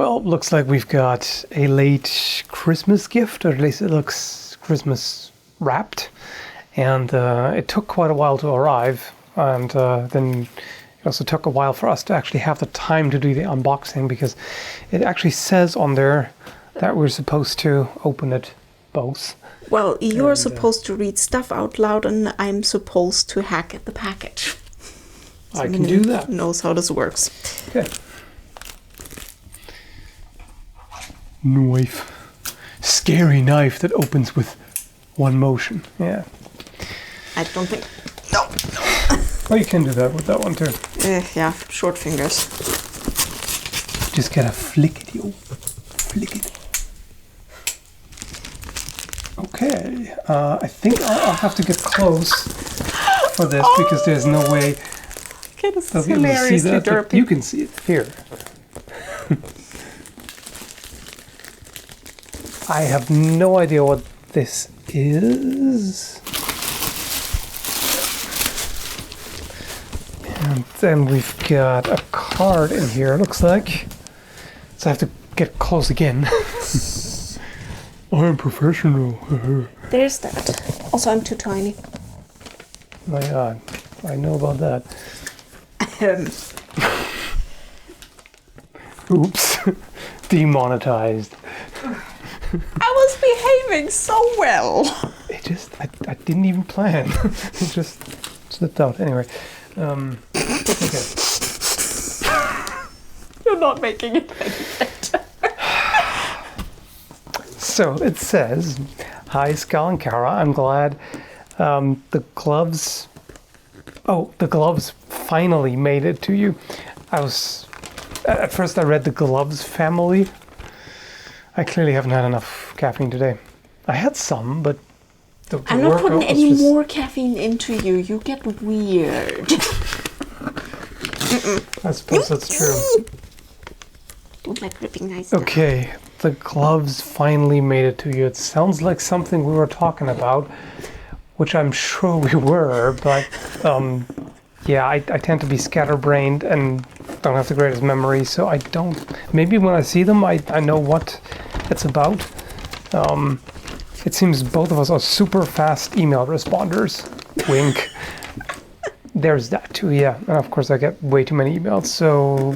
Well, looks like we've got a late Christmas gift, or at least it looks Christmas wrapped. And it took quite a while to arrive. And then it also took a while for us to actually have the time to do the unboxing, because it actually says on there that we're supposed to open it both. Well, you're supposed to read stuff out loud, and I'm supposed to hack at the package. I can do that. Knows how this works. Okay. Knife. Scary knife that opens with one motion. Yeah. I don't think... No. Oh, you can do that with that one too. Yeah, short fingers. Just gotta flick it, yo. Flick it. Okay. I think I'll have to get close for this because there's no way Okay, this they'll is be able to see hilariously that. derpy. You can see it here. I have no idea what this is. And then we've got a card in here, looks like. So I have to get close again. I'm professional. There's that. Also, I'm too tiny. My God, I know about that. Oops. Demonetized. I was behaving so well. It just, I didn't even plan. It just slipped out. Anyway. Okay. You're not making it any better. So it says, "Hi, Skal and Kara. I'm glad the gloves. Oh, the gloves finally made it to you. At first I read the gloves family. I clearly haven't had enough caffeine today. I had some, but I'm not putting any more caffeine into you. You get weird. I suppose that's true. Don't like ripping nice stuff. Okay, the gloves finally made it to you. It sounds like something we were talking about, which I'm sure we were, but yeah, I tend to be scatterbrained and don't have the greatest memory, so I don't... Maybe when I see them, I know what it's about. It seems both of us are super fast email responders. Wink. There's that too, yeah. And of course I get way too many emails, so...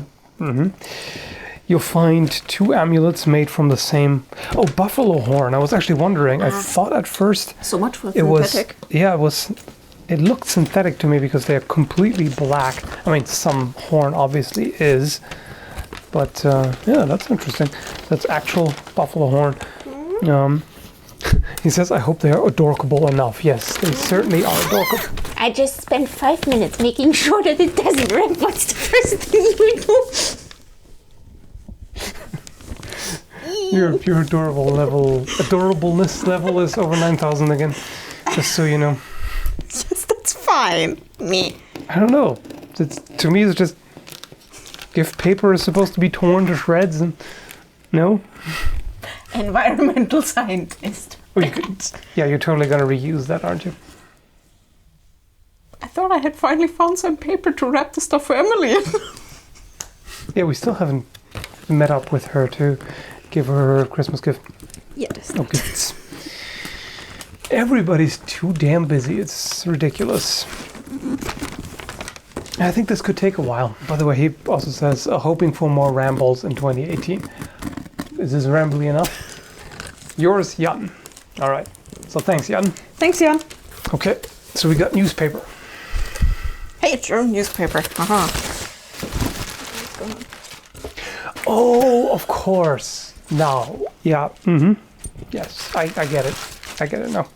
You'll find 2 amulets made from the same... Oh, buffalo horn. I was actually wondering. I thought at first... So much for synthetic. It looked synthetic to me because they're completely black. I mean, some horn obviously is. But, yeah, that's interesting. That's actual buffalo horn. He says, I hope they are adorkable enough. Yes, they certainly are adorkable. I just spent 5 minutes making sure that it doesn't rip. What's the first thing you do? Your adorableness level is over 9,000 again. Just so you know. Yes, that's fine. Me. I don't know. To me, it's just... Gift paper is supposed to be torn to shreds and... No? Environmental scientist. Yeah, you're totally gonna reuse that, aren't you? I thought I had finally found some paper to wrap the stuff for Emily in. Yeah, we still haven't met up with her to give her a Christmas gift. Yeah, that's Oh, gifts. Everybody's too damn busy. It's ridiculous. I think this could take a while. By the way, he also says, hoping for more rambles in 2018. Is this rambly enough? Yours, Jan. All right. So thanks, Jan. Thanks, Jan. Okay. So we got newspaper. Hey, it's your newspaper. Uh-huh. Oh, of course. Now. Yeah. Yes, I get it. I get it now.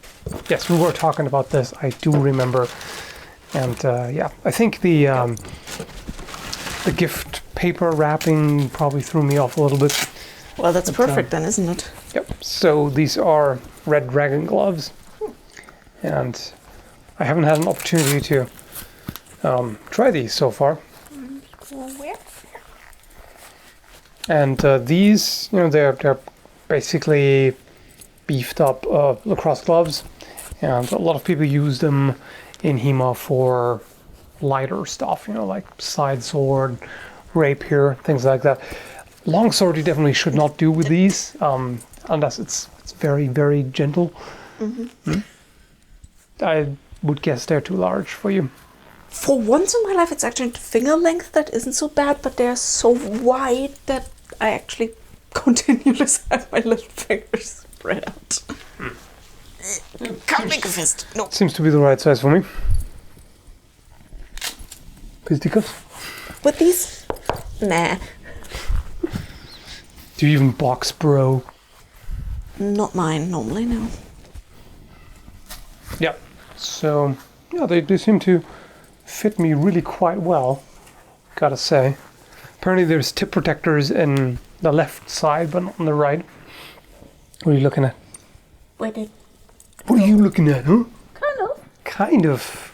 Yes, we were talking about this. I do remember. And yeah, I think the gift paper wrapping probably threw me off a little bit. Well, that's perfect then, isn't it? Yep. So these are Red Dragon gloves. And I haven't had an opportunity to try these so far. And these, they're basically beefed up lacrosse gloves, and a lot of people use them in HEMA for lighter stuff, like side sword, rapier, things like that. Longsword you definitely should not do with these, unless it's very, very gentle. I would guess they're too large for you. For once in my life, it's actually finger length that isn't so bad, but they're so wide that I actually continuously have my little fingers spread out. Can't make a fist. No. Seems to be the right size for me. Fisticuffs? With these? Nah. Do you even box, bro? Not mine, normally, no. Yeah. So, yeah, they seem to fit me really quite well, gotta say. Apparently there's tip protectors in the left side, but not on the right. What are you looking at? What are you looking at, huh? Kind of.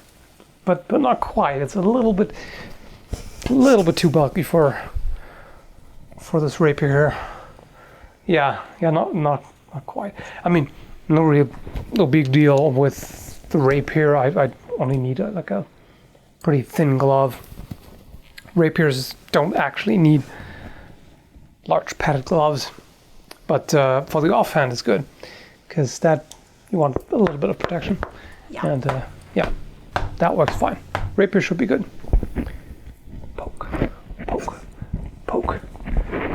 But not quite. It's a little bit too bulky for this rapier here. Yeah, not quite. I mean, no big deal with the rapier. I only need like a pretty thin glove. Rapiers don't actually need large padded gloves, but for the offhand it's good, because that you want a little bit of protection. Yeah. And yeah, that works fine. Rapier should be good. Poke, poke, poke.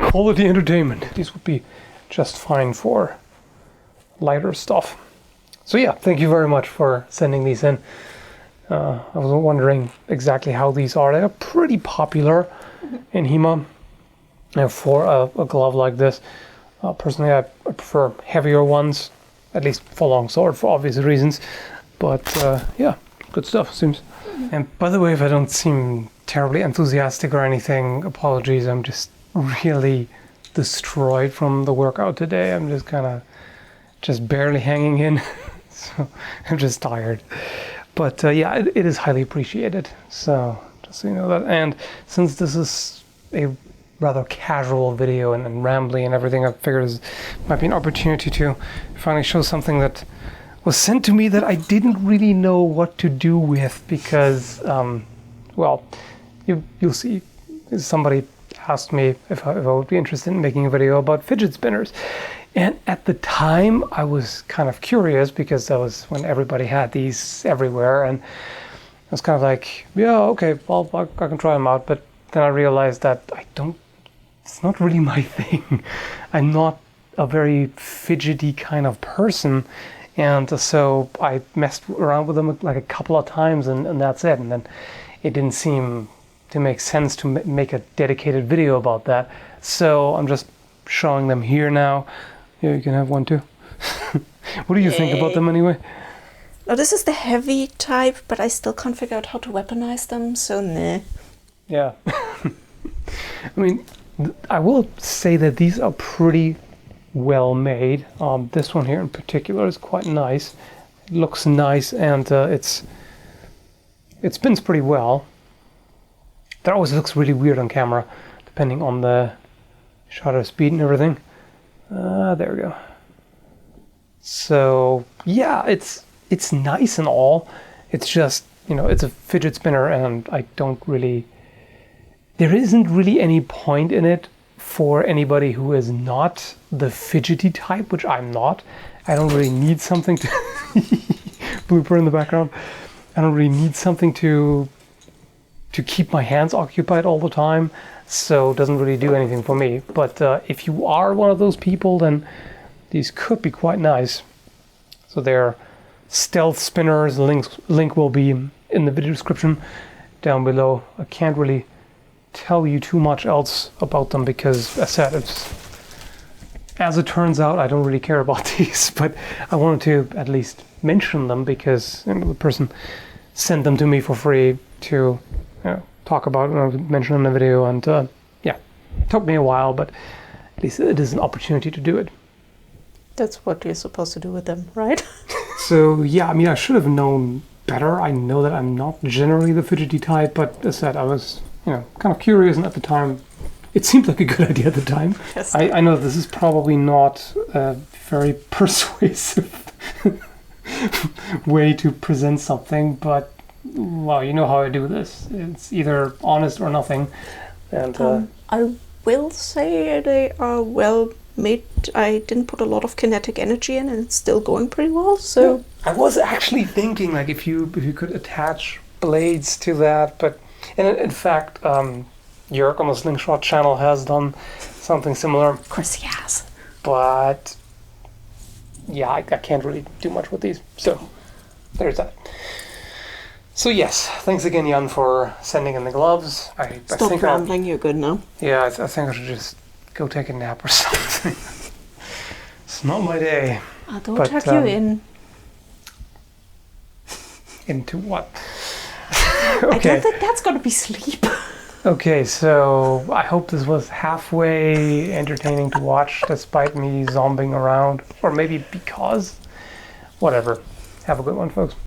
Quality entertainment. These would be just fine for lighter stuff. So yeah, thank you very much for sending these in. I was wondering exactly how these are. They are pretty popular in HEMA for a glove like this. Personally, I prefer heavier ones, at least for longsword, for obvious reasons. But yeah, good stuff, seems. And by the way, if I don't seem terribly enthusiastic or anything, apologies. I'm just really destroyed from the workout today. I'm just barely hanging in. So I'm just tired. But yeah, it is highly appreciated. So just so you know that. And since this is a rather casual video and Rambly and everything, I figured this might be an opportunity to finally show something that was sent to me that I didn't really know what to do with, because, well, you'll see. Somebody asked me if I would be interested in making a video about fidget spinners. And at the time, I was kind of curious, because that was when everybody had these everywhere. And I was kind of like, yeah, okay, well, I can try them out. But then I realized that it's not really my thing. I'm not a very fidgety kind of person. And so I messed around with them like a couple of times, and that's it. And then it didn't seem to make sense to make a dedicated video about that. So I'm just showing them here now. Yeah, you can have one too. What do you think about them anyway? Now, this is the heavy type, but I still can't figure out how to weaponize them, so nah. Yeah. I mean, I will say that these are pretty well made. This one here in particular is quite nice. It looks nice, and it spins pretty well. That always looks really weird on camera, depending on the shutter speed and everything. There we go. So yeah, it's nice and all. It's just, it's a fidget spinner, and there isn't really any point in it for anybody who is not the fidgety type, which I'm not. I don't really need something to blooper in the background. I don't really need something to keep my hands occupied all the time, so it doesn't really do anything for me. But if you are one of those people, then these could be quite nice. So they're stealth spinners. Link will be in the video description down below. I can't really tell you too much else about them, because as I said, as it turns out, I don't really care about these, but I wanted to at least mention them, because the person sent them to me for free to talk about and mention in the video. And yeah, it took me a while, but at least it is an opportunity to do it. That's what you're supposed to do with them, right? So yeah, I mean, I should have known better. I know that I'm not generally the fidgety type, but as I said, I was kind of curious, and at the time it seemed like a good idea at the time. Yes. I know this is probably not a very persuasive way to present something, but well, you know how I do this. It's either honest or nothing. And I will say they are well made. I didn't put a lot of kinetic energy in, and it's still going pretty well. So I was actually thinking, like, if you could attach blades to that, but in fact, Jörg on the Slingshot channel has done something similar. of course he has. But yeah, I can't really do much with these. So there's that. So yes, thanks again, Jan, for sending in the gloves. I Stop think rambling. You're good now. I think I should just go take a nap or something. It's not my day. Don't But, tuck you in. Into what? I Okay. don't think that's gonna be sleep. Okay, so I hope this was halfway entertaining to watch despite me zombing around. Or maybe because. Whatever. Have a good one, folks.